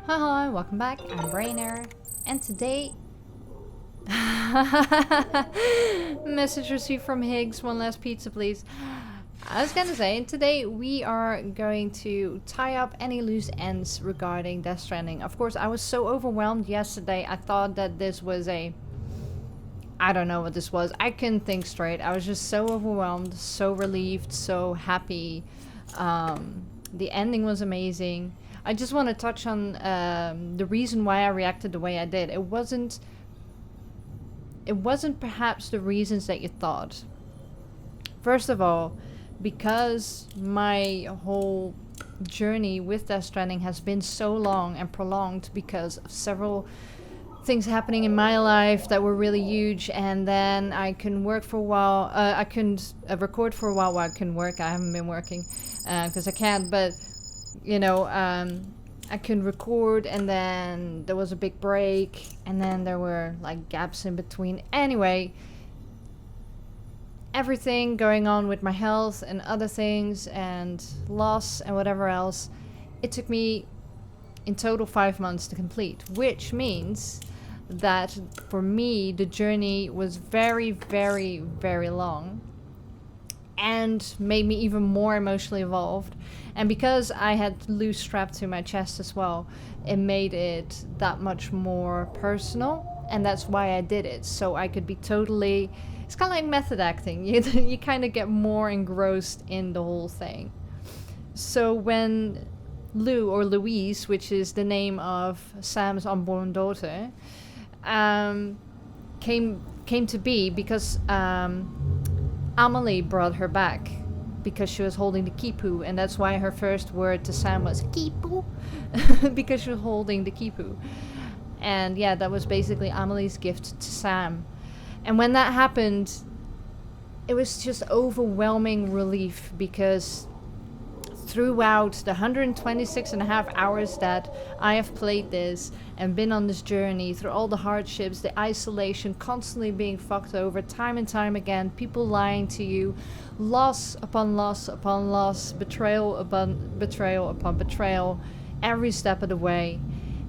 Hi, welcome back. I'm Brainerror, and today, message received from Higgs. One last pizza, please. I was gonna say, today we are going to tie up any loose ends regarding Death Stranding. Of course, I was so overwhelmed yesterday. I thought that this was I don't know what this was. I couldn't think straight. I was just so overwhelmed, so relieved, so happy. The ending was amazing. I just want to touch on the reason why I reacted the way I did. It wasn't perhaps the reasons that you thought. First of all, because my whole journey with Death Stranding has been so long and prolonged because of several things happening in my life that were really huge, and then I couldn't work for a while. I couldn't record for a while I couldn't work. I haven't been working because I can't, but you know, I couldn't record, and then there was a big break, and then there were like gaps in between. Anyway, everything going on with my health and other things and loss and whatever else, it took me in total 5 months to complete, which means that for me the journey was very, very, very long and made me even more emotionally involved. And because I had loose strapped to my chest as well, it made it that much more personal, and that's why I did it, so I could be totally, it's kind of like method acting. You kind of get more engrossed in the whole thing. So when Lou, or Louise, which is the name of Sam's unborn daughter, came to be because Amelie brought her back because she was holding the kipu, and that's why her first word to Sam was kipu, because she was holding the kipu. And yeah, that was basically Amelie's gift to Sam. And when that happened, it was just overwhelming relief, because throughout the 126.5 hours that I have played this and been on this journey, through all the hardships, the isolation, constantly being fucked over time and time again, people lying to you, loss upon loss upon loss, betrayal upon betrayal, every step of the way.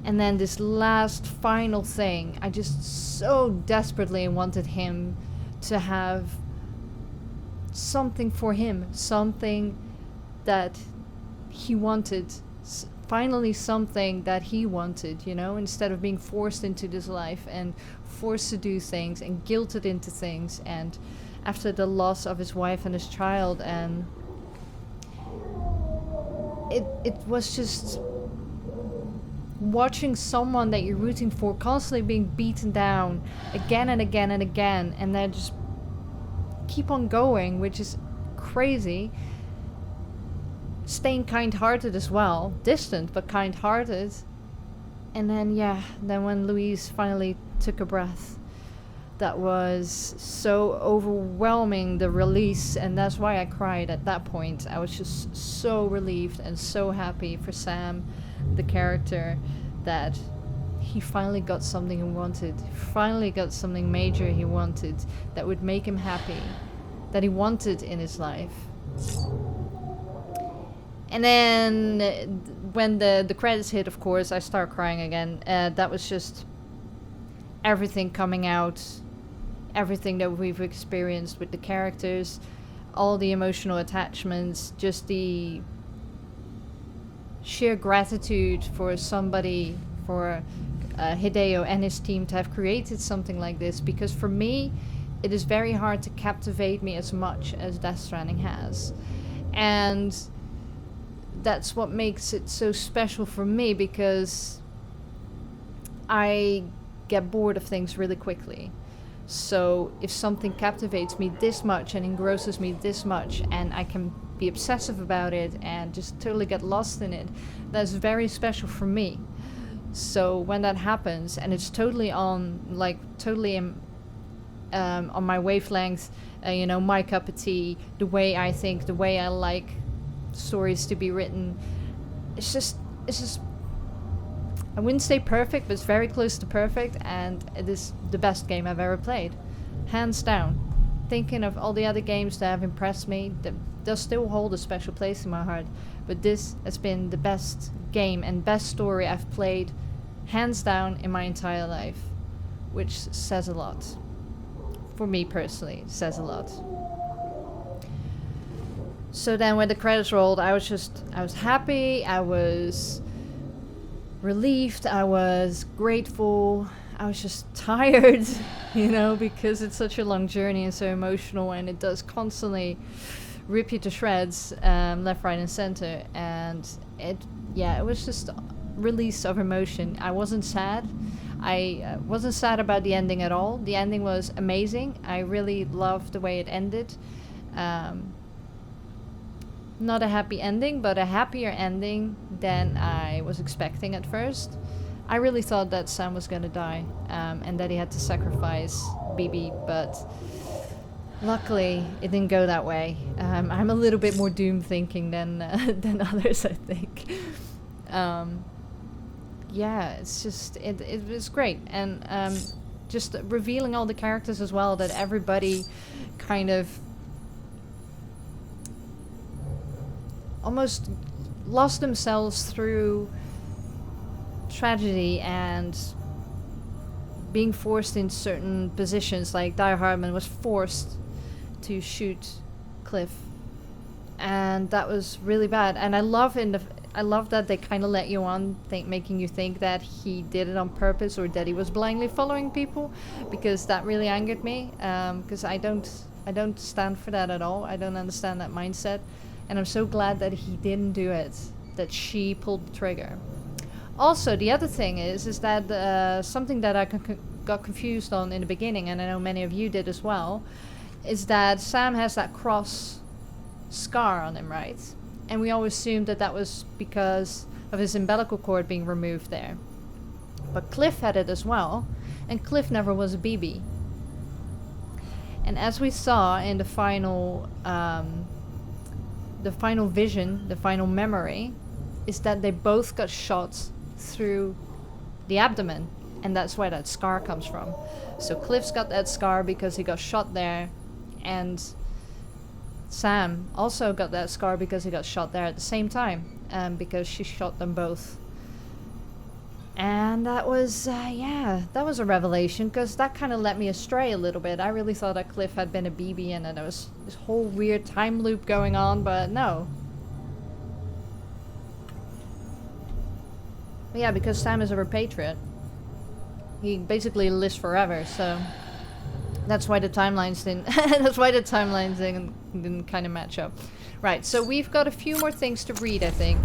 And then this last final thing, I just so desperately wanted him to have something for him, something that he wanted, finally something that he wanted, you know, instead of being forced into this life and forced to do things and guilted into things. And after the loss of his wife and his child, and it was just watching someone that you're rooting for constantly being beaten down again and again and again, and then just keep on going, which is crazy. Staying kind-hearted as well, distant but kind-hearted. And then then when Louise finally took a breath, that was so overwhelming, the release, and that's why I cried at that point. I was just so relieved and so happy for Sam, the character, that he finally got something he wanted, finally got something major he wanted, that would make him happy, that he wanted in his life. And then when the credits hit, of course, I start crying again. That was just everything coming out, everything that we've experienced with the characters, all the emotional attachments, just the sheer gratitude for somebody, for Hideo and his team to have created something like this. Because for me, it is very hard to captivate me as much as Death Stranding has. And that's what makes it so special for me, because I get bored of things really quickly. So if something captivates me this much and engrosses me this much, and I can be obsessive about it and just totally get lost in it, that's very special for me. So when that happens and it's totally on my wavelength, you know, my cup of tea, the way I think, the way I like stories to be written, it's just I wouldn't say perfect, but it's very close to perfect, and it is the best game I've ever played, hands down. Thinking of all the other games that have impressed me, that does still hold a special place in my heart, but this has been the best game and best story I've played, hands down, in my entire life. Which says a lot. For me personally, it says a lot. So then when the credits rolled, I was happy, I was relieved, I was grateful, I was just tired, you know, because it's such a long journey and so emotional, and it does constantly rip you to shreds, left, right, and center. And it was just a release of emotion. I wasn't sad. I wasn't sad about the ending at all. The ending was amazing. I really loved the way it ended. Not a happy ending, but a happier ending than I was expecting at first. I really thought that Sam was gonna die, and that he had to sacrifice BB, but luckily it didn't go that way. I'm a little bit more doom thinking than others, I think. Yeah, it's just it was great, and just revealing all the characters as well, that everybody kind of almost lost themselves through tragedy and being forced in certain positions. Like Die Hardman was forced to shoot Cliff, and that was really bad. And I love that they kind of let you on, making you think that he did it on purpose or that he was blindly following people, because that really angered me. Because I don't stand for that at all. I don't understand that mindset. And I'm so glad that he didn't do it, that she pulled the trigger. Also, the other thing is that something that I got confused on in the beginning, and I know many of you did as well, is that Sam has that cross scar on him, right? And we always assumed that was because of his umbilical cord being removed there. But Cliff had it as well, and Cliff never was a BB. And as we saw in the final vision, the final memory, is that they both got shot through the abdomen, and that's where that scar comes from. So Cliff's got that scar because he got shot there, and Sam also got that scar because he got shot there at the same time, because she shot them both. And that was, that was a revelation, because that kind of led me astray a little bit. I really thought that Cliff had been a BB and that there was this whole weird time loop going on, but no. But yeah, because Sam is a repatriate. He basically lives forever, so that's why the timelines didn't kind of match up. Right, so we've got a few more things to read, I think,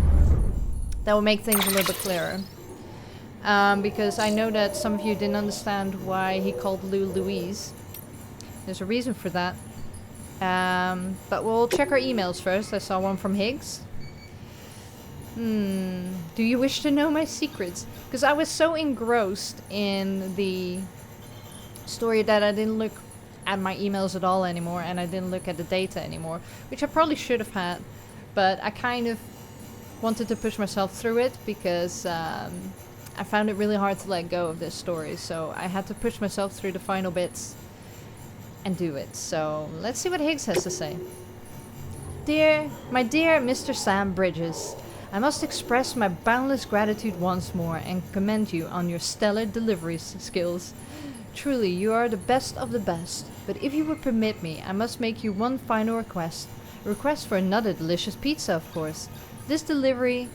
that will make things a little bit clearer. Because I know that some of you didn't understand why he called Lou Louise. There's a reason for that. But we'll check our emails first. I saw one from Higgs. Do you wish to know my secrets? Because I was so engrossed in the story that I didn't look at my emails at all anymore, and I didn't look at the data anymore, which I probably should have had, but I kind of wanted to push myself through it because I found it really hard to let go of this story, so I had to push myself through the final bits and do it. So let's see what Higgs has to say. My dear Mr. Sam Bridges, I must express my boundless gratitude once more and commend you on your stellar delivery skills. Truly, you are the best of the best, but if you would permit me, I must make you one final request. A request for another delicious pizza, of course. This delivery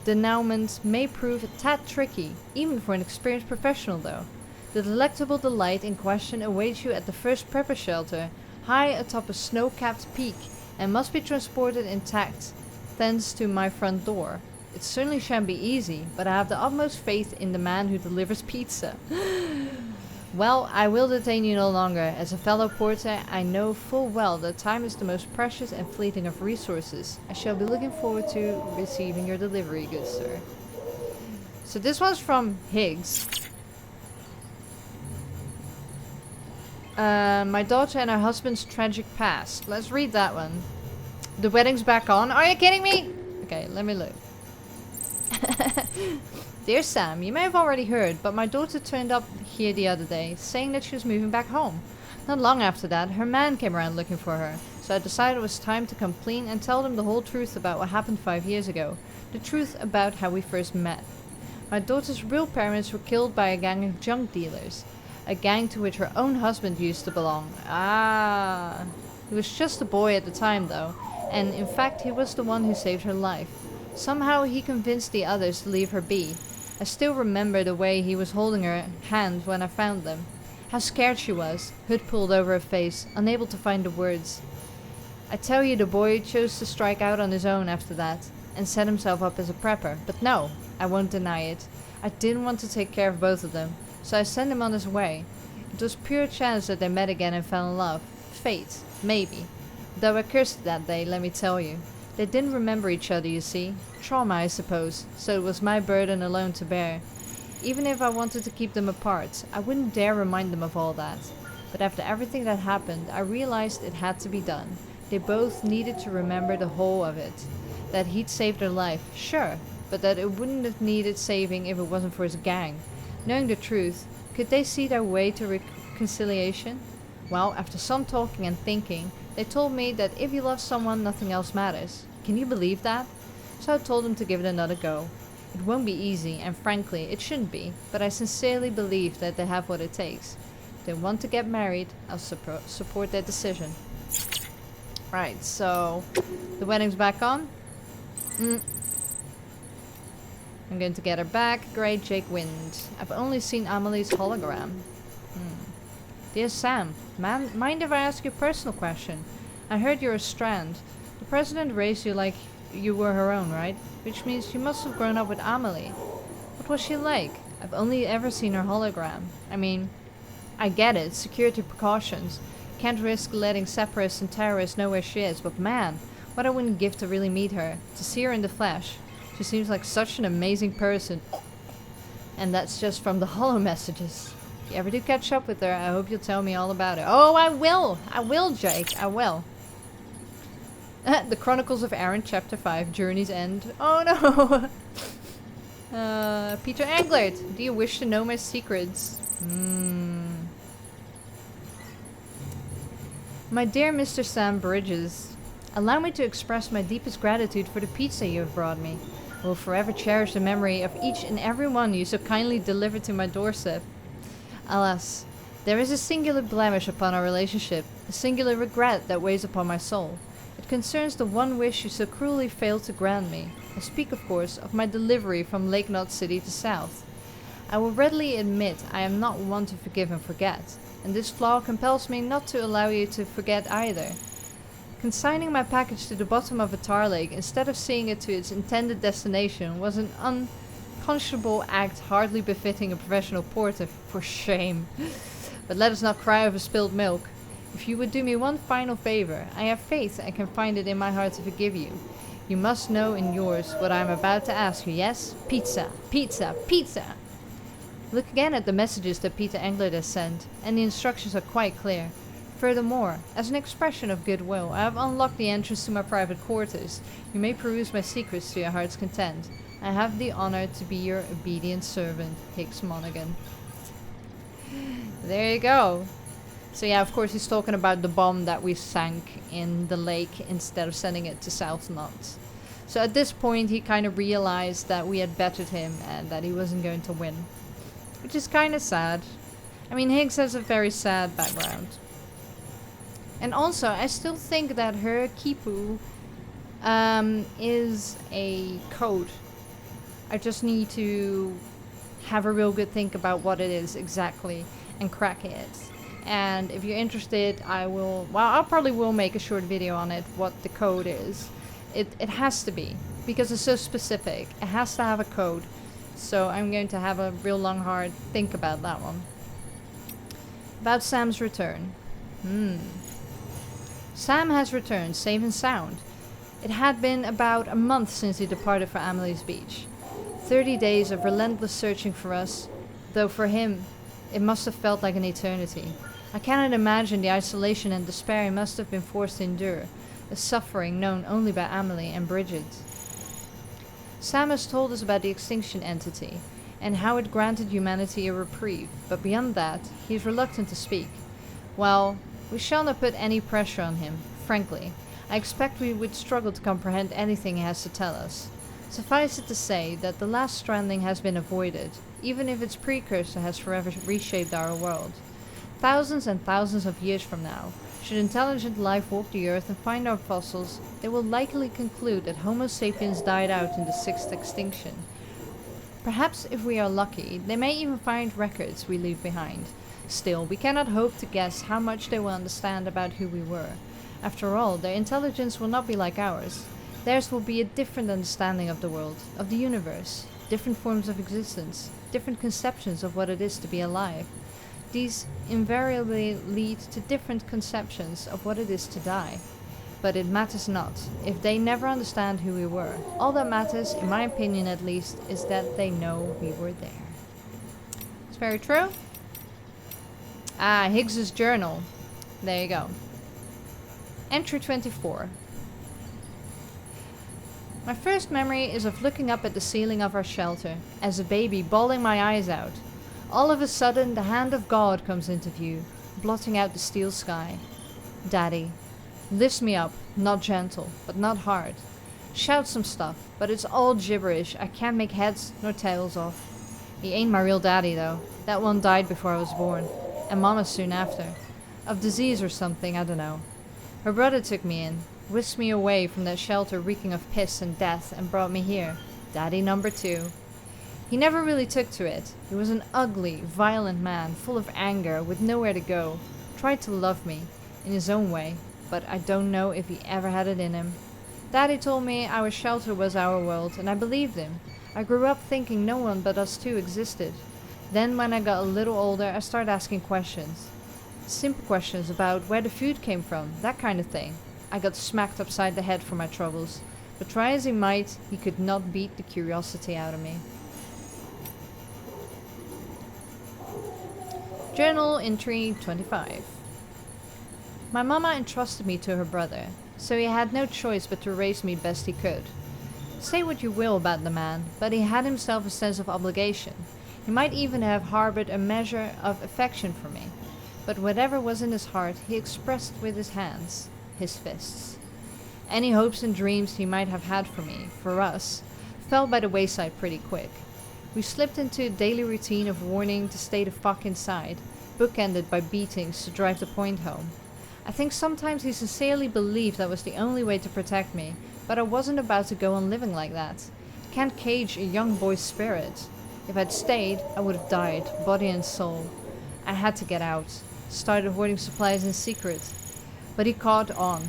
denouement may prove a tad tricky, even for an experienced professional though. The delectable delight in question awaits you at the first prepper shelter, high atop a snow-capped peak, and must be transported intact, thence to my front door. It certainly shan't be easy, but I have the utmost faith in the man who delivers pizza. Well, I will detain you no longer. As a fellow porter, I know full well that time is the most precious and fleeting of resources. I shall be looking forward to receiving your delivery, good sir. So this was from Higgs. My daughter and her husband's tragic past. Let's read that one. The wedding's back on. Are you kidding me? Okay, let me look. Dear Sam, you may have already heard, but my daughter turned up here the other day, saying that she was moving back home. Not long after that, her man came around looking for her. So I decided it was time to come clean and tell them the whole truth about what happened 5 years ago. The truth about how we first met. My daughter's real parents were killed by a gang of junk dealers. A gang to which her own husband used to belong. Ah. He was just a boy at the time though, and in fact he was the one who saved her life. Somehow he convinced the others to leave her be. I still remember the way he was holding her hand when I found them. How scared she was, hood pulled over her face, unable to find the words. I tell you, the boy chose to strike out on his own after that, and set himself up as a prepper. But no, I won't deny it. I didn't want to take care of both of them, so I sent him on his way. It was pure chance that they met again and fell in love. Fate, maybe. Though I cursed that day, let me tell you. They didn't remember each other, you see. Trauma, I suppose, so it was my burden alone to bear. Even if I wanted to keep them apart, I wouldn't dare remind them of all that. But after everything that happened, I realized it had to be done. They both needed to remember the whole of it. That he'd saved their life, sure, but that it wouldn't have needed saving if it wasn't for his gang. Knowing the truth, could they see their way to reconciliation? Well, after some talking and thinking, they told me that if you love someone, nothing else matters. Can you believe that? So I told them to give it another go. It won't be easy, and frankly, it shouldn't be, but I sincerely believe that they have what it takes. If they want to get married, I'll support their decision. Right, so the wedding's back on. I'm going to get her back. Great, Jake wins. I've only seen Amelie's hologram. Dear Sam, mind if I ask you a personal question? I heard you're a Strand. The president raised you like you were her own, right? Which means you must have grown up with Amelie. What was she like? I've only ever seen her hologram. I mean, I get it, security precautions. Can't risk letting separatists and terrorists know where she is, but man, what I wouldn't give to really meet her, to see her in the flesh. She seems like such an amazing person. And that's just from the holo messages. If you ever do catch up with her, I hope you'll tell me all about it. Oh, I will! I will, Jake, I will. The Chronicles of Aaron, Chapter 5, Journey's End. Oh no! Peter Englert, do you wish to know my secrets? My dear Mr. Sam Bridges, allow me to express my deepest gratitude for the pizza you have brought me. I will forever cherish the memory of each and every one you so kindly delivered to my doorstep. Alas, there is a singular blemish upon our relationship, a singular regret that weighs upon my soul. It concerns the one wish you so cruelly failed to grant me. I speak, of course, of my delivery from Lake Knot City to South. I will readily admit I am not one to forgive and forget, and this flaw compels me not to allow you to forget either. Consigning my package to the bottom of a tar lake instead of seeing it to its intended destination was an unconscionable act hardly befitting a professional porter. For shame. But let us not cry over spilled milk. If you would do me one final favor, I have faith I can find it in my heart to forgive you. You must know in yours what I am about to ask you, yes? Pizza, pizza, pizza! Look again at the messages that Peter Englert has sent, and the instructions are quite clear. Furthermore, as an expression of goodwill, I have unlocked the entrance to my private quarters. You may peruse my secrets to your heart's content. I have the honor to be your obedient servant, Hicks Monaghan. There you go. So yeah, of course he's talking about the bomb that we sank in the lake instead of sending it to South Knot. So at this point he kind of realized that we had bettered him and that he wasn't going to win. Which is kind of sad. I mean, Higgs has a very sad background. And also, I still think that her Kipu is a code. I just need to have a real good think about what it is exactly and crack it. And if you're interested, I'll probably will make a short video on it, what the code is. It has to be, because it's so specific. It has to have a code. So I'm going to have a real long hard think about that one. About Sam's return. Sam has returned, safe and sound. It had been about a month since he departed for Amelie's Beach. 30 days of relentless searching for us, though for him it must have felt like an eternity. I cannot imagine the isolation and despair he must have been forced to endure, a suffering known only by Amelie and Bridget. Sam has told us about the extinction entity, and how it granted humanity a reprieve, but beyond that, he is reluctant to speak. Well, we shall not put any pressure on him. Frankly, I expect we would struggle to comprehend anything he has to tell us. Suffice it to say that the last stranding has been avoided, even if its precursor has forever reshaped our world. Thousands and thousands of years from now, should intelligent life walk the earth and find our fossils, they will likely conclude that Homo sapiens died out in the sixth extinction. Perhaps if we are lucky, they may even find records we leave behind. Still, we cannot hope to guess how much they will understand about who we were. After all, their intelligence will not be like ours. Theirs will be a different understanding of the world, of the universe, different forms of existence, different conceptions of what it is to be alive. These invariably lead to different conceptions of what it is to die. But it matters not, if they never understand who we were. All that matters, in my opinion at least, is that they know we were there. It's very true. Ah, Higgs's journal. There you go. Entry 24. My first memory is of looking up at the ceiling of our shelter, as a baby, bawling my eyes out. All of a sudden, the hand of God comes into view, blotting out the steel sky. Daddy lifts me up, not gentle, but not hard. Shouts some stuff, but it's all gibberish I can't make heads nor tails of. He ain't my real daddy though. That one died before I was born, and Mama soon after. Of disease or something, I don't know. Her brother took me in, whisked me away from that shelter reeking of piss and death, and brought me here. Daddy number 2. He never really took to it. He was an ugly, violent man, full of anger, with nowhere to go. Tried to love me, in his own way, but I don't know if he ever had it in him. Daddy told me our shelter was our world, and I believed him. I grew up thinking no one but us two existed. Then when I got a little older, I started asking questions. Simple questions about where the food came from, that kind of thing. I got smacked upside the head for my troubles, but try as he might, he could not beat the curiosity out of me. Journal entry 25. My mama entrusted me to her brother, so he had no choice but to raise me best he could. Say what you will about the man, but he had himself a sense of obligation. He might even have harbored a measure of affection for me, but whatever was in his heart he expressed with his hands, his fists. Any hopes and dreams he might have had for me, for us, fell by the wayside pretty quick. We slipped into a daily routine of warning to stay the fuck inside, bookended by beatings to drive the point home. I think sometimes he sincerely believed that was the only way to protect me, but I wasn't about to go on living like that. Can't cage a young boy's spirit. If I'd stayed, I would have died, body and soul. I had to get out. Started hoarding supplies in secret. But he caught on.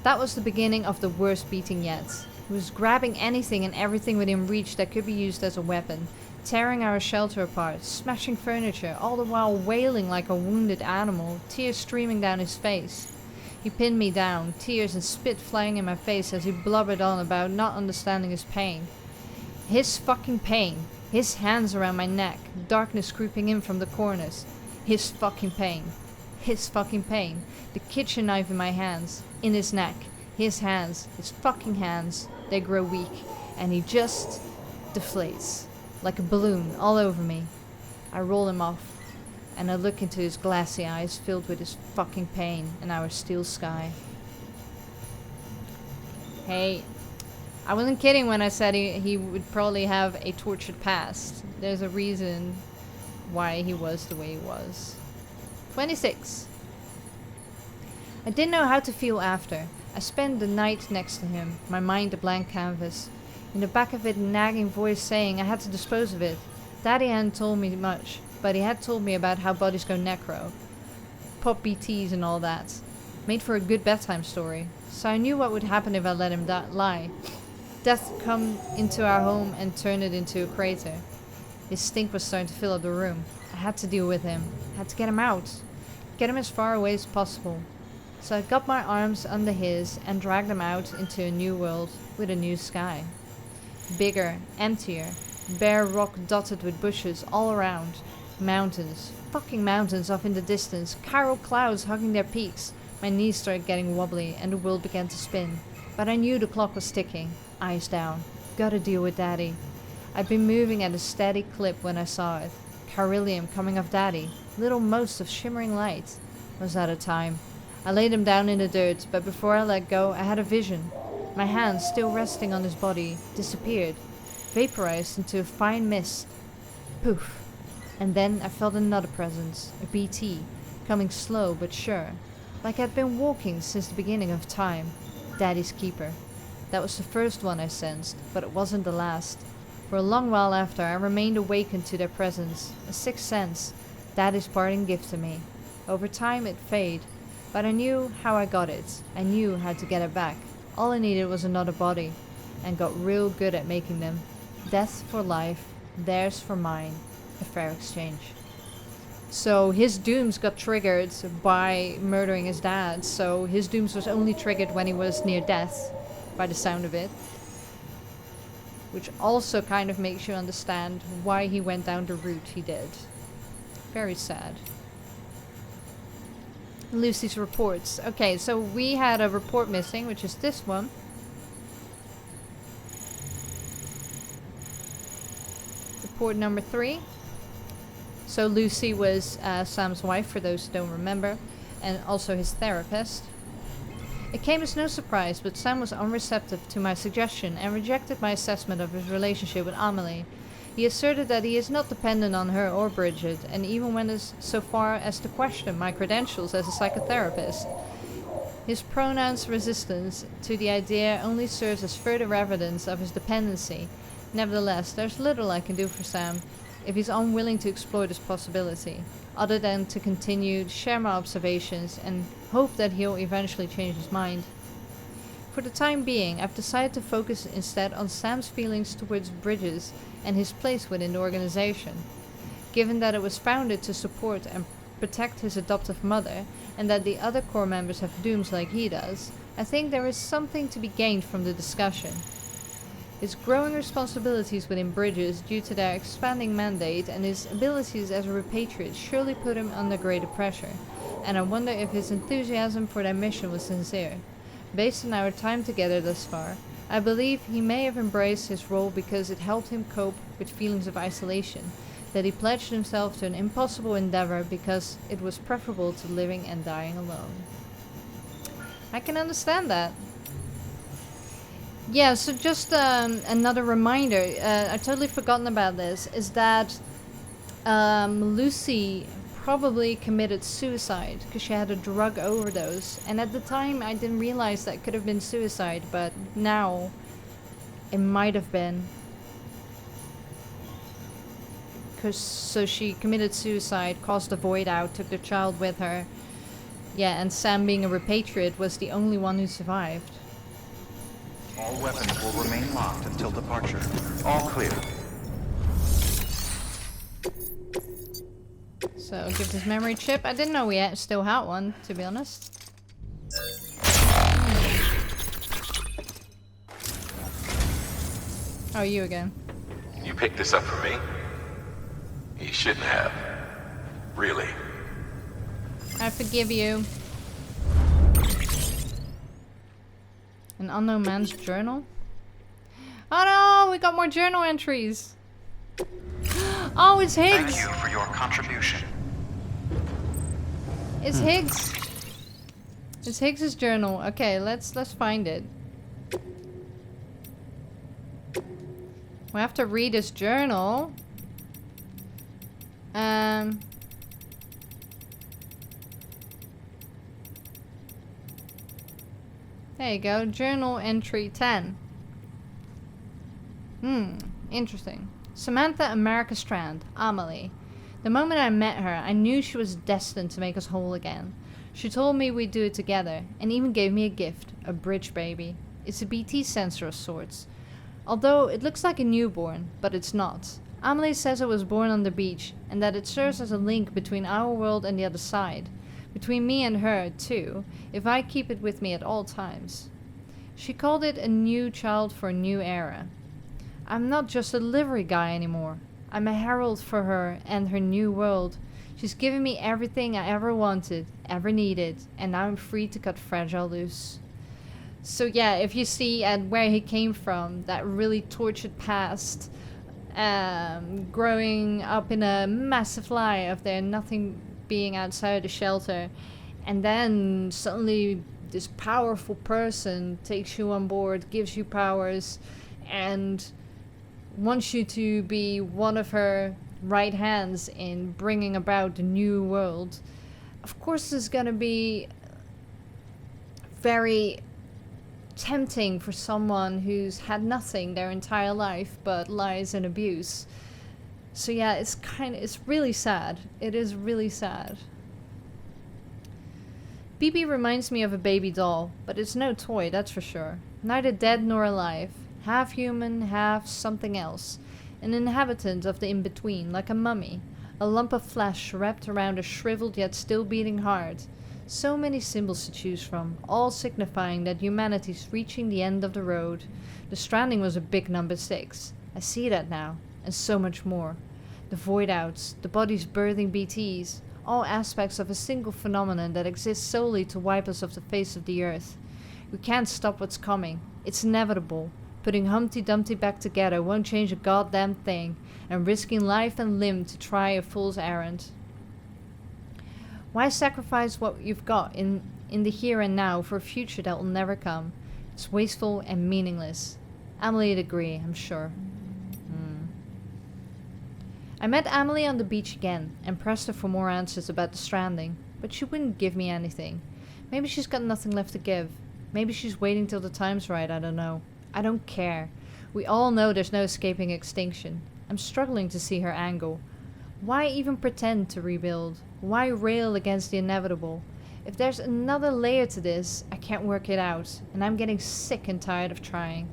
That was the beginning of the worst beating yet. He was grabbing anything and everything within reach that could be used as a weapon, tearing our shelter apart, smashing furniture, all the while wailing like a wounded animal, tears streaming down his face. He pinned me down, tears and spit flying in my face as he blubbered on about not understanding his pain. His fucking pain. His hands around my neck, darkness creeping in from the corners. His fucking pain. His fucking pain. The kitchen knife in my hands, in his neck. His hands, his fucking hands, they grow weak, and he just deflates, like a balloon, all over me. I roll him off, and I look into his glassy eyes filled with his fucking pain and our steel sky. Hey, I wasn't kidding when I said he would probably have a tortured past. There's a reason why he was the way he was. 26. I didn't know how to feel after. I spent the night next to him, my mind a blank canvas. In the back of it a nagging voice saying I had to dispose of it. Daddy hadn't told me much, but he had told me about how bodies go necro. Pop BTs and all that. Made for a good bedtime story. So I knew what would happen if I let him lie. Death would come into our home and turn it into a crater. His stink was starting to fill up the room. I had to deal with him. I had to get him out. Get him as far away as possible. So I got my arms under his and dragged him out into a new world with a new sky. Bigger, emptier, bare rock dotted with bushes all around. Mountains, fucking mountains off in the distance, chiral clouds hugging their peaks. My knees started getting wobbly and the world began to spin. But I knew the clock was ticking. Eyes down. Gotta deal with Daddy. I'd been moving at a steady clip when I saw it. Carilium coming off Daddy. Little motes of shimmering light. Was out of time. I laid him down in the dirt, but before I let go, I had a vision. My hand, still resting on his body, disappeared, vaporized into a fine mist. Poof. And then I felt another presence, a BT, coming slow but sure, like I'd been walking since the beginning of time. Daddy's keeper. That was the first one I sensed, but it wasn't the last. For a long while after, I remained awakened to their presence, a sixth sense, Daddy's parting gift to me. Over time it faded, but I knew how I got it. I knew how to get it back. All I needed was another body, and got real good at making them. Death for life, theirs for mine, a fair exchange. So his dooms got triggered by murdering his dad, so his dooms was only triggered when he was near death, by the sound of it. Which also kind of makes you understand why he went down the route he did. Very sad. Lucy's reports. Okay, so we had a report missing, which is this one. Report number 3. So Lucy was Sam's wife, for those who don't remember, and also his therapist. It came as no surprise, but Sam was unreceptive to my suggestion and rejected my assessment of his relationship with Amelie. He asserted that he is not dependent on her or Bridget, and even went so far as to question my credentials as a psychotherapist. His pronounced resistance to the idea only serves as further evidence of his dependency. Nevertheless, there's little I can do for Sam if he's unwilling to explore this possibility, other than to continue to share my observations and hope that he'll eventually change his mind. For the time being, I've decided to focus instead on Sam's feelings towards Bridges and his place within the organization. Given that it was founded to support and protect his adoptive mother, and that the other core members have dooms like he does, I think there is something to be gained from the discussion. His growing responsibilities within Bridges due to their expanding mandate and his abilities as a repatriate surely put him under greater pressure, and I wonder if his enthusiasm for their mission was sincere. Based on our time together thus far, I believe he may have embraced his role because it helped him cope with feelings of isolation, that he pledged himself to an impossible endeavor because it was preferable to living and dying alone. I can understand that. Yeah, so just another reminder, I've totally forgotten about this, is that Lucy probably committed suicide because she had a drug overdose, and at the time I didn't realize that could have been suicide, but now it might have been. So she committed suicide, caused a void out, took the child with her. Yeah, and Sam, being a repatriate, was the only one who survived. All weapons will remain locked until departure. All clear. So, give this memory chip. I didn't know we still had one, to be honest. Oh, you again. You picked this up for me? You shouldn't have. Really. I forgive you. An unknown man's journal? Oh no, we got more journal entries. Oh, it's Higgs. Thank you for your contribution. It's Higgs. It's Higgs's journal. Okay, let's find it. We have to read his journal. There you go. Journal entry 10. Interesting. Samantha America Strand, Amelie. The moment I met her, I knew she was destined to make us whole again. She told me we'd do it together, and even gave me a gift, a bridge baby. It's a BT sensor of sorts. Although it looks like a newborn, but it's not. Amelie says it was born on the beach, and that it serves as a link between our world and the other side. Between me and her, too, if I keep it with me at all times. She called it a new child for a new era. I'm not just a delivery guy anymore. I'm a herald for her and her new world. She's given me everything I ever wanted, ever needed, and now I'm free to cut Fragile loose. So yeah, if you see at where he came from, that really tortured past, growing up in a massive lie of there nothing being outside the shelter, And then suddenly this powerful person takes you on board, gives you powers, and wants you to be one of her right hands in bringing about the new world. Of course, it's gonna be very tempting for someone who's had nothing their entire life but lies and abuse. So yeah, it's really sad. It is really sad. BB reminds me of a baby doll, but it's no toy, that's for sure. Neither dead nor alive. Half human, half something else. An inhabitant of the in-between, like a mummy. A lump of flesh wrapped around a shriveled yet still beating heart. So many symbols to choose from, all signifying that humanity's reaching the end of the road. The Stranding was a big number 6. I see that now, and so much more. The void outs, the bodies birthing BTs, all aspects of a single phenomenon that exists solely to wipe us off the face of the earth. We can't stop what's coming. It's inevitable. Putting Humpty Dumpty back together won't change a goddamn thing, and risking life and limb to try a fool's errand. Why sacrifice what you've got in the here and now for a future that will never come? It's wasteful and meaningless. Amelie'd agree, I'm sure. I met Amelie on the beach again and pressed her for more answers about the Stranding, but she wouldn't give me anything. Maybe she's got nothing left to give. Maybe she's waiting till the time's right, I don't know. I don't care. We all know there's no escaping extinction. I'm struggling to see her angle. Why even pretend to rebuild? Why rail against the inevitable? If there's another layer to this, I can't work it out, and I'm getting sick and tired of trying.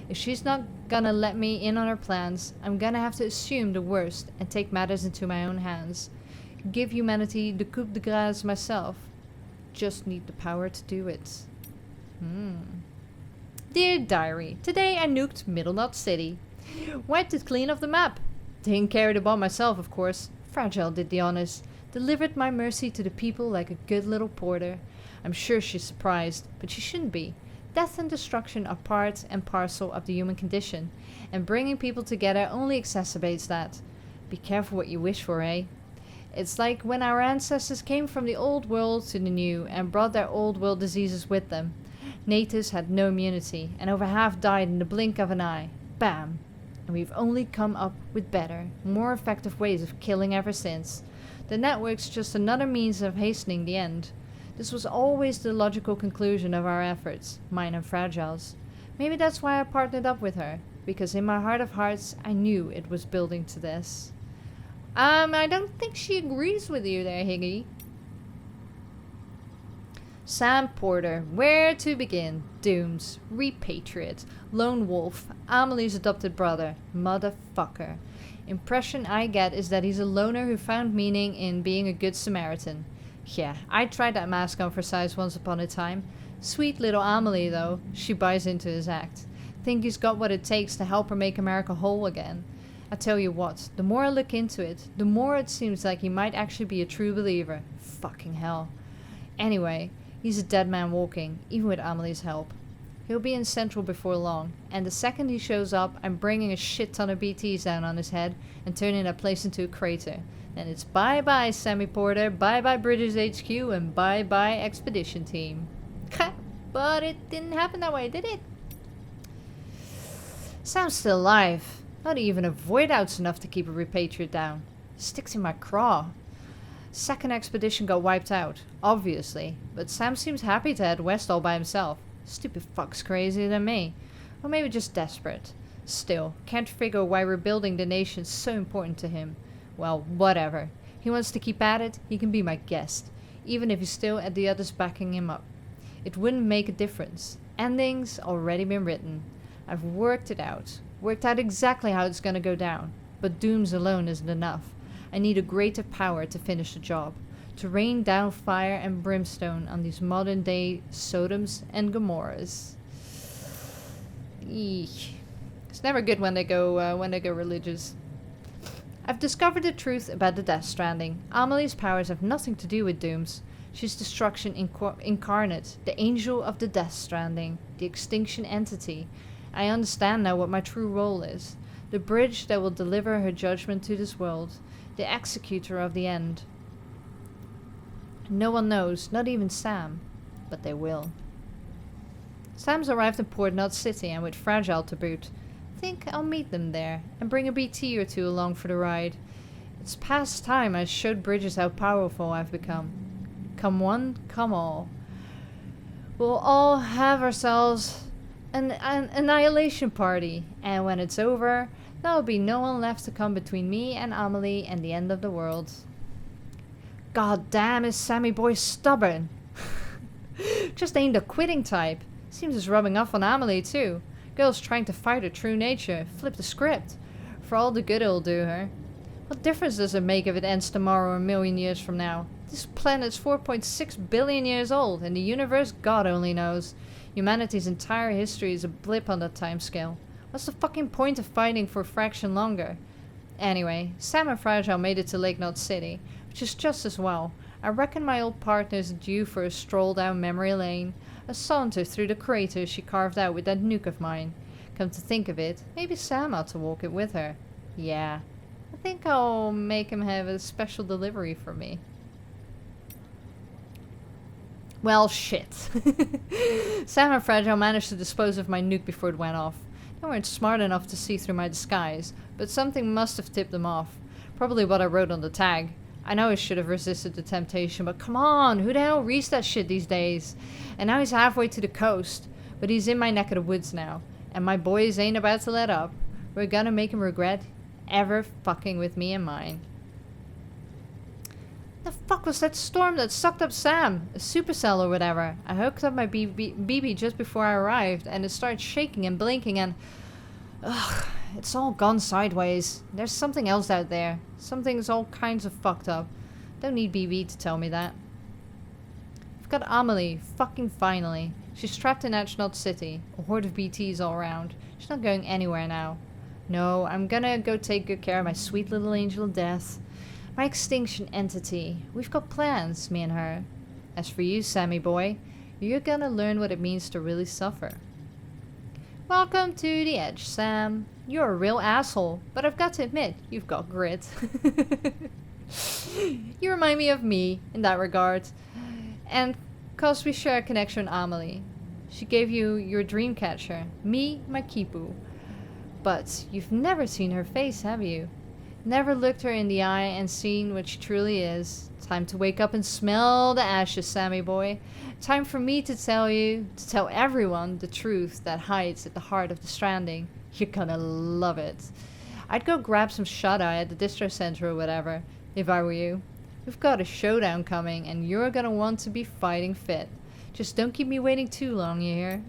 If she's not gonna let me in on her plans, I'm gonna have to assume the worst and take matters into my own hands. Give humanity the coup de grace myself. Just need the power to do it. Dear Diary, today I nuked Middle Knot City. Wiped it clean off the map. Didn't carry the bomb myself, of course. Fragile did the honors. Delivered my mercy to the people like a good little porter. I'm sure she's surprised, but she shouldn't be. Death and destruction are part and parcel of the human condition, and bringing people together only exacerbates that. Be careful what you wish for, eh? It's like when our ancestors came from the old world to the new and brought their old world diseases with them. Natives had no immunity, and over half died in the blink of an eye. Bam! And we've only come up with better, more effective ways of killing ever since. The network's just another means of hastening the end. This was always the logical conclusion of our efforts, mine and Fragile's. Maybe that's why I partnered up with her, because in my heart of hearts, I knew it was building to this. I don't think she agrees with you there, Higgy. Sam Porter, where to begin? Dooms, Repatriate, Lone Wolf, Amelie's adopted brother, motherfucker. Impression I get is that he's a loner who found meaning in being a good Samaritan. Yeah, I tried that mask on for size once upon a time. Sweet little Amelie, though, she buys into his act. Think he's got what it takes to help her make America whole again. I tell you what, the more I look into it, the more it seems like he might actually be a true believer. Fucking hell. Anyway, he's a dead man walking, even with Amelie's help. He'll be in Central before long, and the second he shows up, I'm bringing a shit ton of BTs down on his head and turning that place into a crater. Then it's bye-bye Sammy Porter, bye-bye British HQ, and bye-bye Expedition Team. But it didn't happen that way, did it? Sam's still alive. Not even a void out's enough to keep a repatriate down. Sticks in my craw. Second expedition got wiped out, obviously, but Sam seems happy to head west all by himself. Stupid fuck's crazier than me. Or maybe just desperate. Still, can't figure why rebuilding the nation's so important to him. Well, whatever. He wants to keep at it, he can be my guest, even if he's still at the others backing him up. It wouldn't make a difference. Ending's already been written. I've worked it out. Worked out exactly how it's gonna go down. But dooms alone isn't enough. I need a greater power to finish the job. To rain down fire and brimstone on these modern day Sodoms and Gomorrahs. Eek. It's never good when they go religious. I've discovered the truth about the Death Stranding. Amelie's powers have nothing to do with dooms. She's destruction incarnate, the angel of the Death Stranding, the extinction entity. I understand now what my true role is. The bridge that will deliver her judgment to this world. The executor of the end. No one knows, not even Sam. But they will. Sam's arrived in Port Knot City and with Fragile to boot. Think I'll meet them there and bring a BT or two along for the ride. It's past time I showed Bridges how powerful I've become. Come one, come all. We'll all have ourselves an annihilation party, and when it's over, there'll be no one left to come between me and Amelie and the end of the world. God damn, is Sammy boy stubborn. Just ain't the quitting type. Seems it's rubbing off on Amelie too. Girl's trying to fight her true nature, flip the script. For all the good it'll do her. What difference does it make if it ends tomorrow or a million years from now? This planet's 4.6 billion years old, and the universe God only knows. Humanity's entire history is a blip on that timescale. What's the fucking point of fighting for a fraction longer? Anyway, Sam and Fragile made it to Lake Knot City, which is just as well. I reckon my old partner's due for a stroll down memory lane, a saunter through the crater she carved out with that nuke of mine. Come to think of it, maybe Sam ought to walk it with her. Yeah, I think I'll make him have a special delivery for me. Well, shit. Sam and Fragile managed to dispose of my nuke before it went off. They weren't smart enough to see through my disguise, but something must have tipped them off. Probably what I wrote on the tag. I know I should have resisted the temptation, but come on, who the hell reads that shit these days? And now he's halfway to the coast, but he's in my neck of the woods now, and my boys ain't about to let up. We're gonna make him regret ever fucking with me and mine. The fuck was that storm that sucked up Sam? A supercell or whatever. I hooked up my BB just before I arrived, and it started shaking and blinking and... Ugh, it's all gone sideways. There's something else out there. Something's all kinds of fucked up. Don't need BB to tell me that. I've got Amelie, fucking finally. She's trapped in Knot City. A horde of BTs all around. She's not going anywhere now. No, I'm gonna go take good care of my sweet little angel of death. My extinction entity. We've got plans, me and her. As for you, Sammy boy, you're gonna learn what it means to really suffer. Welcome to the edge, Sam. You're a real asshole, but I've got to admit, you've got grit. You remind me of me in that regard. And cause we share a connection with Amelie. She gave you your dream catcher, me, my Kipu. But you've never seen her face, have you? Never looked her in the eye and seen what she truly is. Time to wake up and smell the ashes, Sammy boy. Time for me to tell everyone the truth that hides at the heart of the Stranding. You're gonna love it. I'd go grab some shut-eye at the distro center or whatever, if I were you. We've got a showdown coming, and you're gonna want to be fighting fit. Just don't keep me waiting too long, you hear?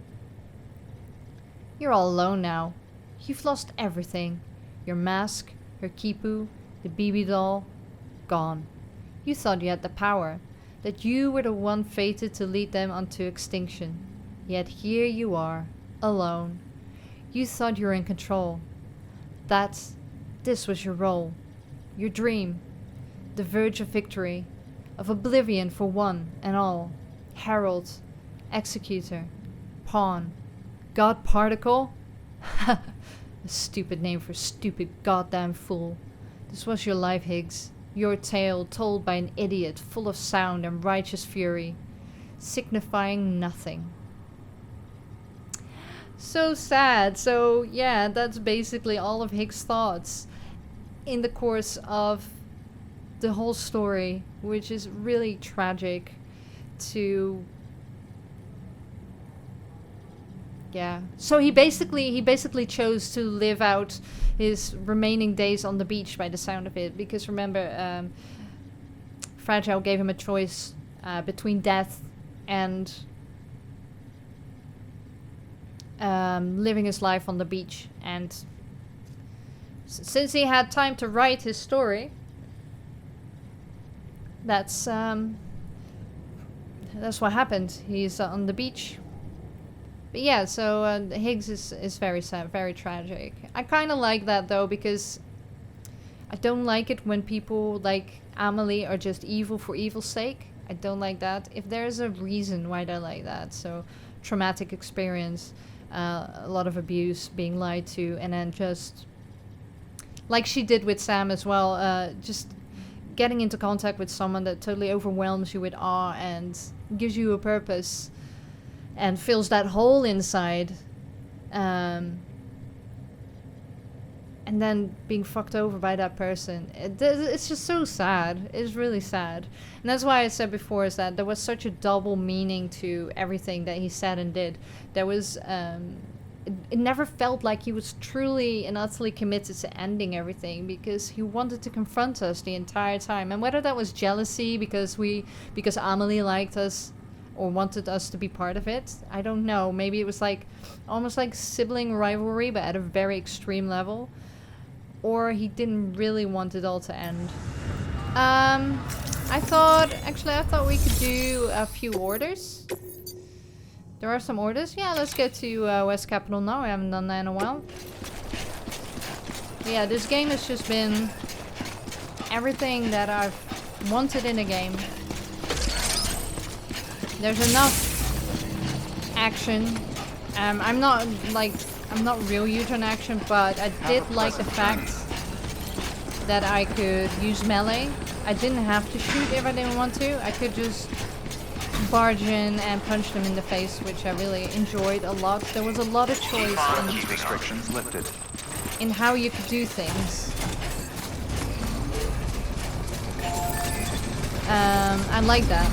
You're all alone now. You've lost everything. Your mask, her Kipu, the BB doll, gone. You thought you had the power, that you were the one fated to lead them onto extinction. Yet here you are, alone. You thought you were in control. This was your role, your dream, the verge of victory, of oblivion for one and all. Herald, executor, pawn, god particle? A stupid name for stupid goddamn fool. This was your life, Higgs. Your tale told by an idiot full of sound and righteous fury, signifying nothing. So sad. So yeah, that's basically all of Higgs' thoughts in the course of the whole story, which is really tragic to... Yeah. So he basically chose to live out his remaining days on the beach by the sound of it, because remember, Fragile gave him a choice between death and living his life on the beach. And since he had time to write his story, that's what happened. He's on the beach. But yeah, so Higgs is very sad, very tragic. I kind of like that though, because I don't like it when people like Amelie are just evil for evil's sake. I don't like that. If there's a reason why they're like that, so traumatic experience, a lot of abuse, being lied to, and then just like she did with Sam as well, just getting into contact with someone that totally overwhelms you with awe and gives you a purpose and fills that hole inside. And then being fucked over by that person. It's just so sad. It's really sad. And that's why I said before is that there was such a double meaning to everything that he said and did. There was... it never felt like he was truly and utterly committed to ending everything, because he wanted to confront us the entire time. And whether that was jealousy because Amelie liked us or wanted us to be part of it, I don't know. Maybe it was like almost like sibling rivalry, but at a very extreme level. Or he didn't really want it all to end. I thought we could do a few orders. There are some orders. Yeah, let's get to West Capital now. I haven't done that in a while. But yeah, this game has just been everything that I've wanted in a game. There's enough action. I'm not real huge on action, but I did like the fact that I could use melee. I didn't have to shoot if I didn't want to. I could just barge in and punch them in the face, which I really enjoyed a lot. There was a lot of choice restrictions lifted. in how you could do things. I like that.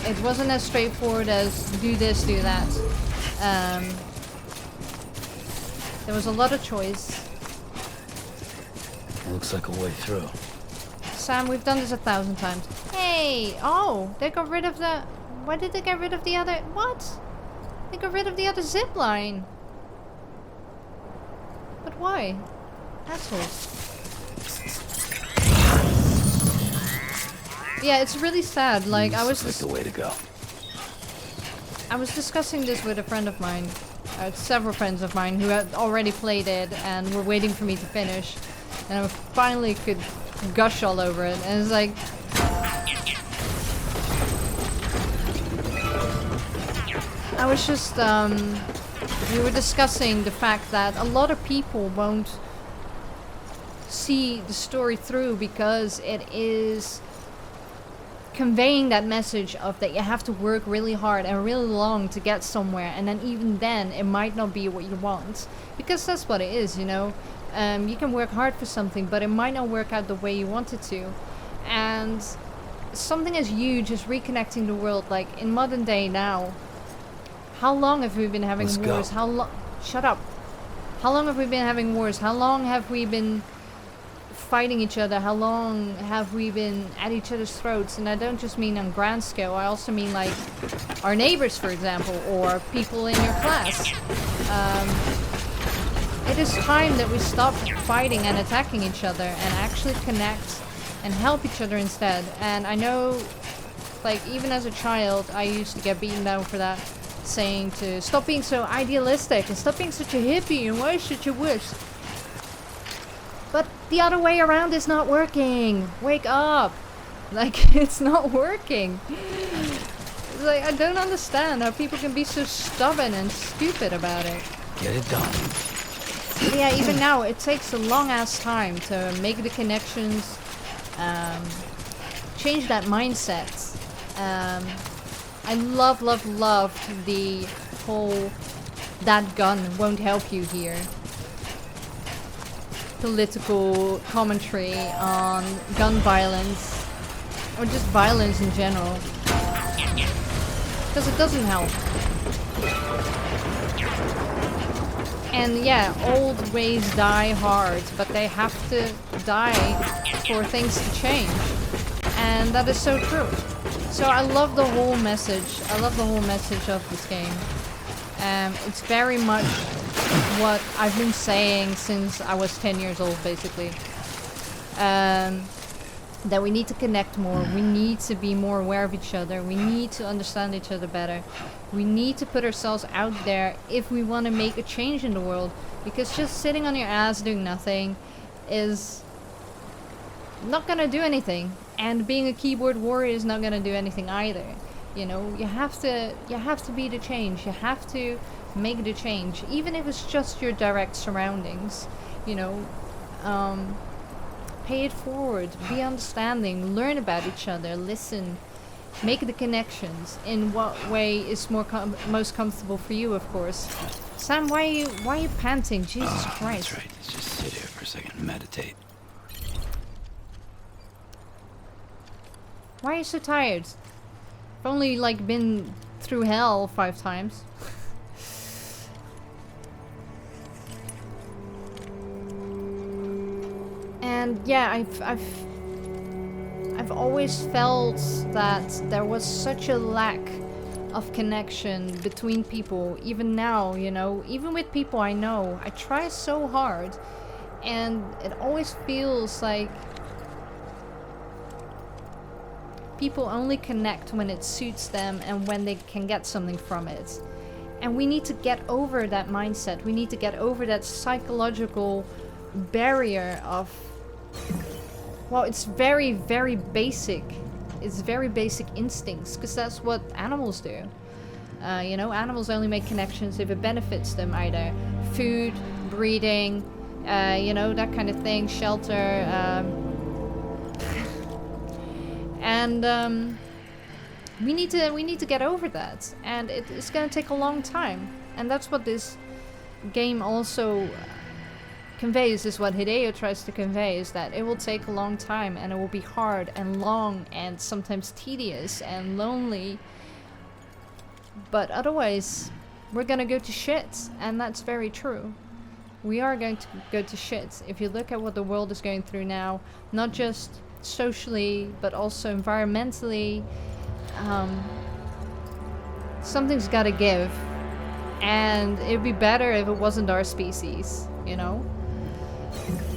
It wasn't as straightforward as do this, do that. There was a lot of choice. Looks like a way through. Sam, we've done this 1,000 times. Hey! Oh! They got rid of the... Why did they get rid of the other... What? They got rid of the other zip line. But why? Assholes. Yeah, it's really sad. Like, I was... Looks like the way to go. I was discussing this with a friend of mine. Several friends of mine who had already played it and were waiting for me to finish. And I finally could gush all over it. And it's like... I was just, we were discussing the fact that a lot of people won't see the story through because it is conveying that message of that you have to work really hard and really long to get somewhere, and then even then it might not be what you want, because that's what it is, you know. You can work hard for something, but it might not work out the way you want it to. And something as huge as reconnecting the world, like in modern day now, how long have we been having wars? How long? Shut up. How long have we been having wars? How long have we been fighting each other? How long have we been at each other's throats? And I don't just mean on grand scale. I also mean like our neighbors, for example, or people in your class. It is time that we stop fighting and attacking each other and actually connect and help each other instead. And I know, like, even as a child, I used to get beaten down for that, saying to stop being so idealistic and stop being such a hippie and why such a wuss. But the other way around is not working. Wake up. Like, it's not working. It's like, I don't understand how people can be so stubborn and stupid about it. Get it done. But yeah, even now, it takes a long ass time to make the connections, change that mindset. I loved the whole that gun won't help you here political commentary on gun violence, or just violence in general, because it doesn't help. And yeah, old ways die hard, but they have to die for things to change, and that is so true. So I love the whole message. I love the whole message of this game. It's very much what I've been saying since I was 10 years old, basically. That we need to connect more. We need to be more aware of each other. We need to understand each other better. We need to put ourselves out there if we want to make a change in the world. Because just sitting on your ass doing nothing is not gonna do anything. And being a keyboard warrior is not gonna do anything either. You know, you have to be the change. You have to make the change, even if it's just your direct surroundings. You know, pay it forward, be understanding, learn about each other, listen, make the connections. In what way is most comfortable for you, of course. Sam, why are you panting? Jesus Christ. That's right. Let's just sit here for a second and meditate. Why are you so tired? I've only like been through hell 5 times. And yeah, I've always felt that there was such a lack of connection between people. Even now, you know, even with people I know, I try so hard, and it always feels like people only connect when it suits them and when they can get something from it. And we need to get over that mindset. We need to get over that psychological barrier of, well, it's very, very basic. It's very basic instincts, because that's what animals do. You know, animals only make connections if it benefits them, either food, breeding, you know, that kind of thing, shelter. And we need to get over that, and it's gonna take a long time. And that's what this game also conveys, is what Hideo tries to convey, is that it will take a long time, and it will be hard and long and sometimes tedious and lonely, but otherwise we're gonna go to shit. And that's very true. We are going to go to shit. If you look at what the world is going through now, not just socially but also environmentally, something's gotta give, and it'd be better if it wasn't our species, you know.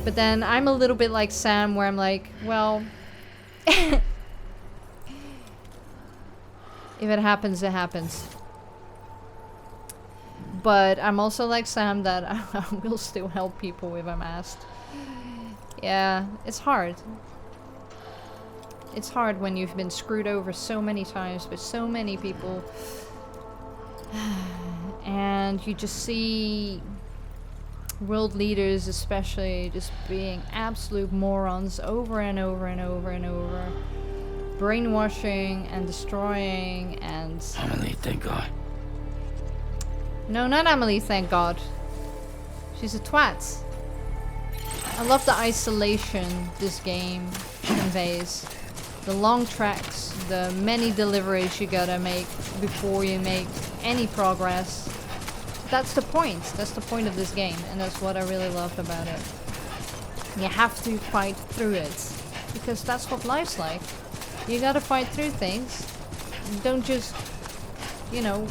But then I'm a little bit like Sam, where I'm like, well, if it happens, it happens. But I'm also like Sam, that I will still help people if I'm asked. Yeah, it's hard. It's hard when you've been screwed over so many times by so many people. And you just see world leaders especially just being absolute morons over and over and over and over. Brainwashing and destroying and... Emily, thank God. No, not Emily, thank God. She's a twat. I love the isolation this game conveys. The long tracks, the many deliveries you gotta make before you make any progress. That's the point. That's the point of this game, and that's what I really loved about it. You have to fight through it, because that's what life's like. You gotta fight through things. Don't just, you know,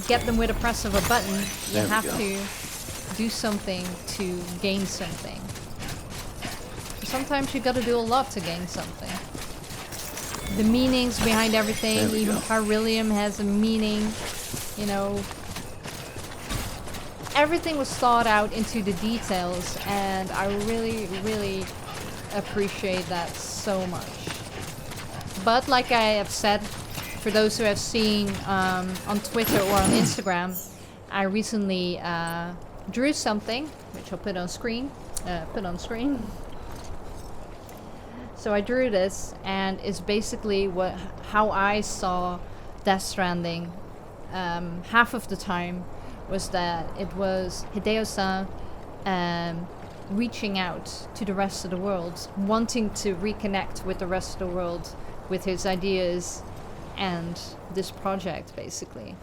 get them with a press of a button. You have to do something to gain something. Sometimes you gotta do a lot to gain something. The meanings behind everything, even Carillium has a meaning, you know. Everything was thought out into the details, and I really, really appreciate that so much. But like I have said, for those who have seen on Twitter or on Instagram, I recently drew something, which I'll put on screen. So I drew this, and it's basically how I saw Death Stranding. Half of the time was that it was Hideo-san reaching out to the rest of the world, wanting to reconnect with the rest of the world with his ideas and this project, basically.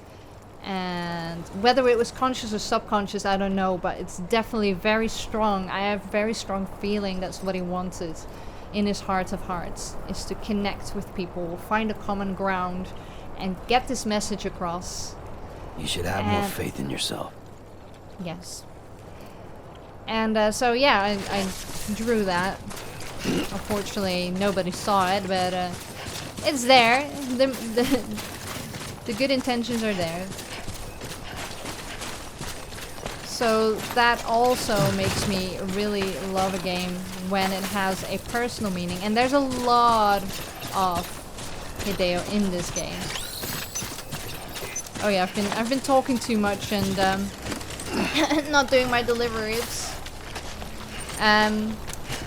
And whether it was conscious or subconscious, I don't know, but it's definitely very strong. I have a very strong feeling that's what he wanted in his heart of hearts, is to connect with people, find a common ground, and get this message across. You should have more faith in yourself. Yes. And so yeah, I drew that. Unfortunately, nobody saw it, but it's there. The good intentions are there. So that also makes me really love a game when it has a personal meaning. And there's a lot of Hideo in this game. Oh yeah, I've been talking too much and not doing my deliveries.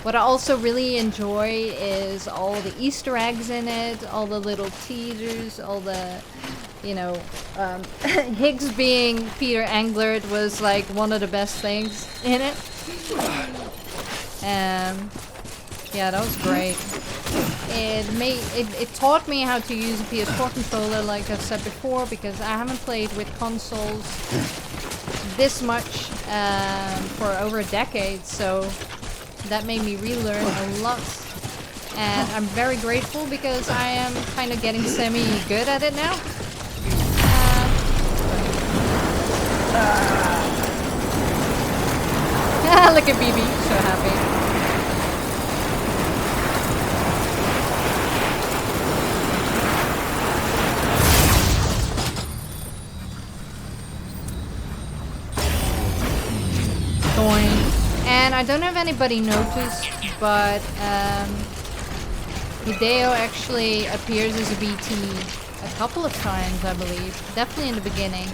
What I also really enjoy is all the Easter eggs in it, all the little teasers, all the, you know, Higgs being Peter Englert was like one of the best things in it. Yeah, that was great. It taught me how to use a PS4 controller, like I've said before, because I haven't played with consoles this much for over a decade, so that made me relearn a lot. And I'm very grateful because I am kind of getting semi-good at it now. Look at BB, so happy. And I don't know if anybody noticed, but Hideo actually appears as a BT a couple of times, I believe. Definitely in the beginning.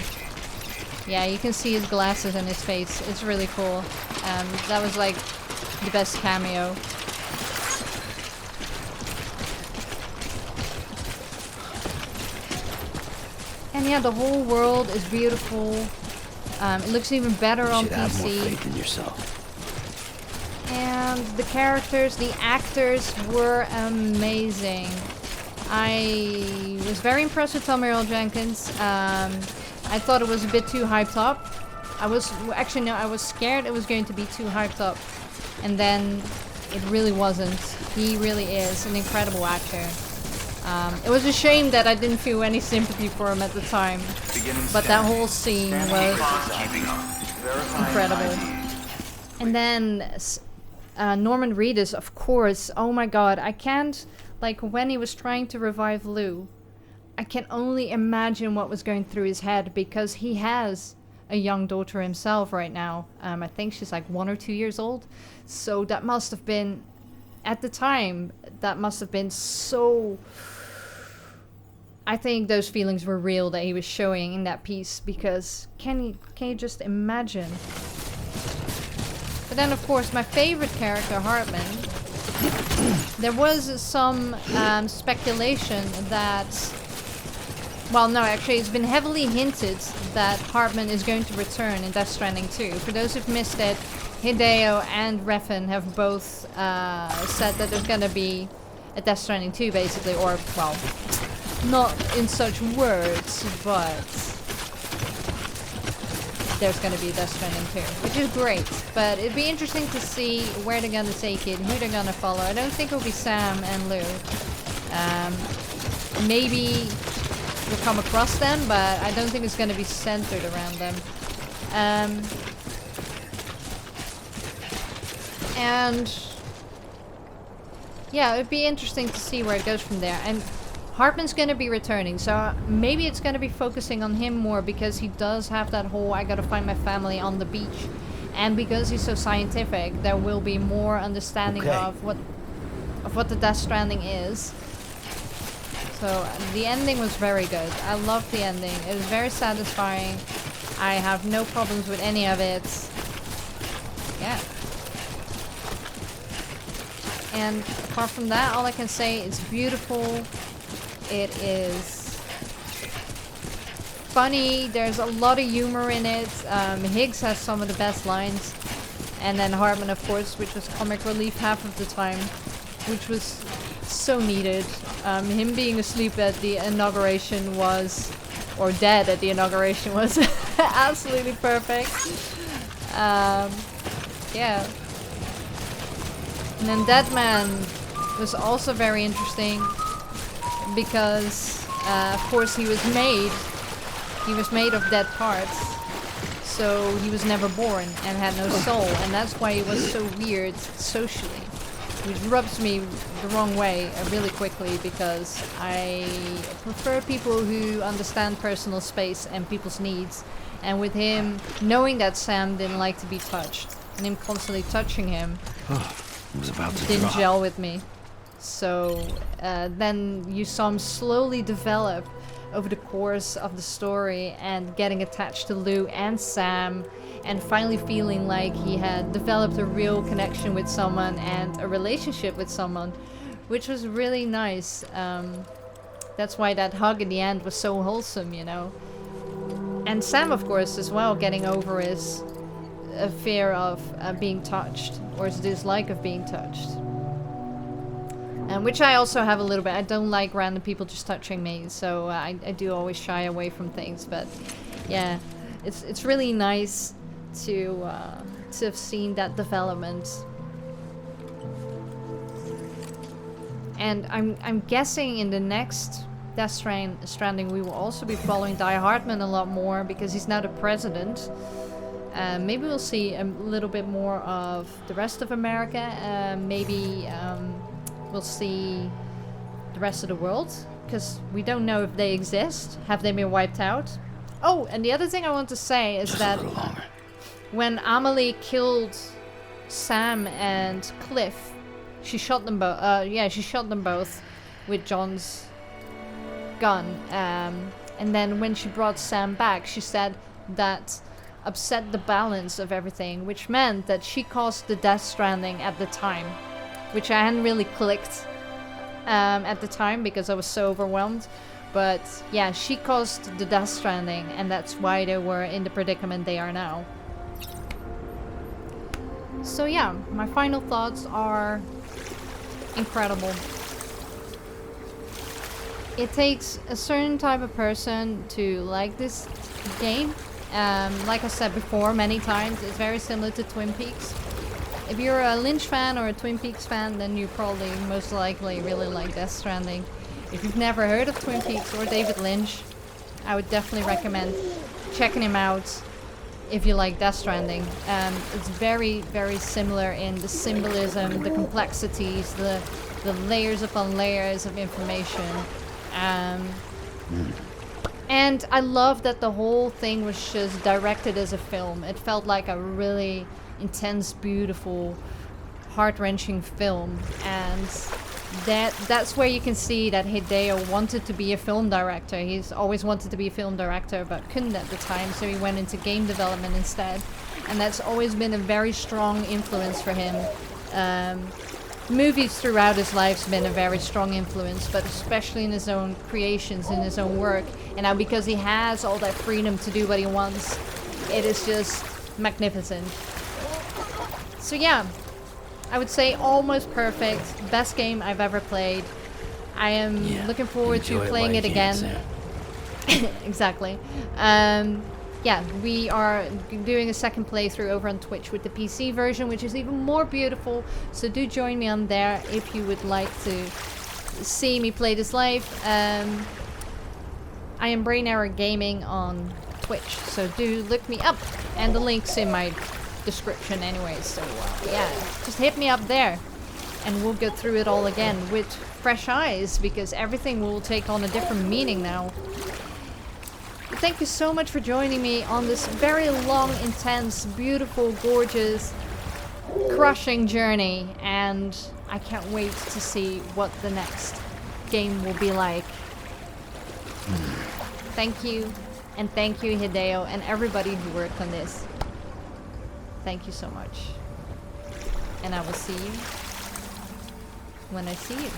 Yeah, you can see his glasses and his face. It's really cool. That was like the best cameo. And yeah, the whole world is beautiful. It looks even better on PC. You should have more faith in yourself. And the characters, the actors were amazing. I was very impressed with Tommy Earl Jenkins. I thought it was a bit too hyped up. I was scared it was going to be too hyped up. And then it really wasn't. He really is an incredible actor. It was a shame that I didn't feel any sympathy for him at the time. But that whole scene was incredible. And then Norman Reedus, of course. Oh my god, I can't... Like, when he was trying to revive Lou, I can only imagine what was going through his head, because he has a young daughter himself right now. I think she's like 1 or 2 years old. So that must have been... At the time, that must have been so... I think those feelings were real that he was showing in that piece, because can you just imagine? But then, of course, my favorite character, Hartman, there was some speculation that... Well, no, actually, it's been heavily hinted that Hartman is going to return in Death Stranding 2. For those who've missed it, Hideo and Refn have both said that there's going to be a Death Stranding 2, basically, or, well, not in such words, but there's going to be a Death Stranding 2, which is great. But it'd be interesting to see where they're going to take it, who they're going to follow. I don't think it'll be Sam and Lou. Maybe we'll come across them, but I don't think it's going to be centered around them. And yeah, it'd be interesting to see where it goes from there. And Hartman's going to be returning, so maybe it's going to be focusing on him more, because he does have that whole I gotta find my family on the beach. And because he's so scientific, there will be more understanding of what the Death Stranding is. So the ending was very good. I loved the ending. It was very satisfying. I have no problems with any of it. Yeah. And apart from that, all I can say is beautiful. It is funny. There's a lot of humor in it. Higgs has some of the best lines. And then Hartman, of course, which was comic relief half of the time, which was so needed. Him being asleep at the inauguration was, or dead at the inauguration, was absolutely perfect. Yeah. And then Deadman was also very interesting, because of course he was made of dead parts, so he was never born and had no soul, and that's why he was so weird socially, which rubs me the wrong way really quickly, because I prefer people who understand personal space and people's needs. And with him knowing that Sam didn't like to be touched, and him constantly touching him, was about to didn't drop. gel with me. So then you saw him slowly develop over the course of the story and getting attached to Lou and Sam and finally feeling like he had developed a real connection with someone and a relationship with someone, which was really nice. That's why that hug in the end was so wholesome, you know. And Sam, of course, as well, getting over his fear of being touched, or his dislike of being touched. Which I also have a little bit. I don't like random people just touching me, so I do always shy away from things. But yeah, it's really nice to have seen that development. And I'm guessing in the next Death Stranding we will also be following Die Hardman a lot more because he's now the president. Maybe we'll see a little bit more of the rest of America. Maybe we'll see the rest of the world because we don't know if they exist. Have they been wiped out? Oh, and the other thing I want to say is that when Amelie killed Sam and Cliff, she shot them both. She shot them both with John's gun. And then when she brought Sam back, she said that upset the balance of everything, which meant that she caused the Death Stranding at the time, which I hadn't really clicked at the time because I was so overwhelmed. But yeah, she caused the Death Stranding, and that's why they were in the predicament they are now. So yeah, my final thoughts are incredible. It takes a certain type of person to like this game. Like I said before many times, it's very similar to Twin Peaks. If you're a Lynch fan or a Twin Peaks fan, then you probably most likely really like Death Stranding. If you've never heard of Twin Peaks or David Lynch, I would definitely recommend checking him out if you like Death Stranding. It's very, very similar in the symbolism, the complexities, the layers upon layers of information. And I love that the whole thing was just directed as a film. It felt like a really intense, beautiful, heart-wrenching film. And that's where you can see that Hideo wanted to be a film director. He's always wanted to be a film director, but couldn't at the time, so he went into game development instead. And that's always been a very strong influence for him. Movies throughout his life's been a very strong influence, but especially in his own creations, in his own work. And now because he has all that freedom to do what he wants, it is just magnificent. So yeah, I would say almost perfect. Best game I've ever played. I am looking forward to playing it again. Exactly. Yeah, we are doing a second playthrough over on Twitch with the PC version, which is even more beautiful. So do join me on there if you would like to see me play this live. I am Brainerror Gaming on Twitch, so do look me up. And the link's in my description anyway, so yeah, just hit me up there. And we'll go through it all again with fresh eyes, because everything will take on a different meaning now. Thank you so much for joining me on this very long, intense, beautiful, gorgeous, crushing journey, and I can't wait to see what the next game will be like. Thank you, and thank you Hideo and everybody who worked on this. Thank you so much. And I will see you when I see you.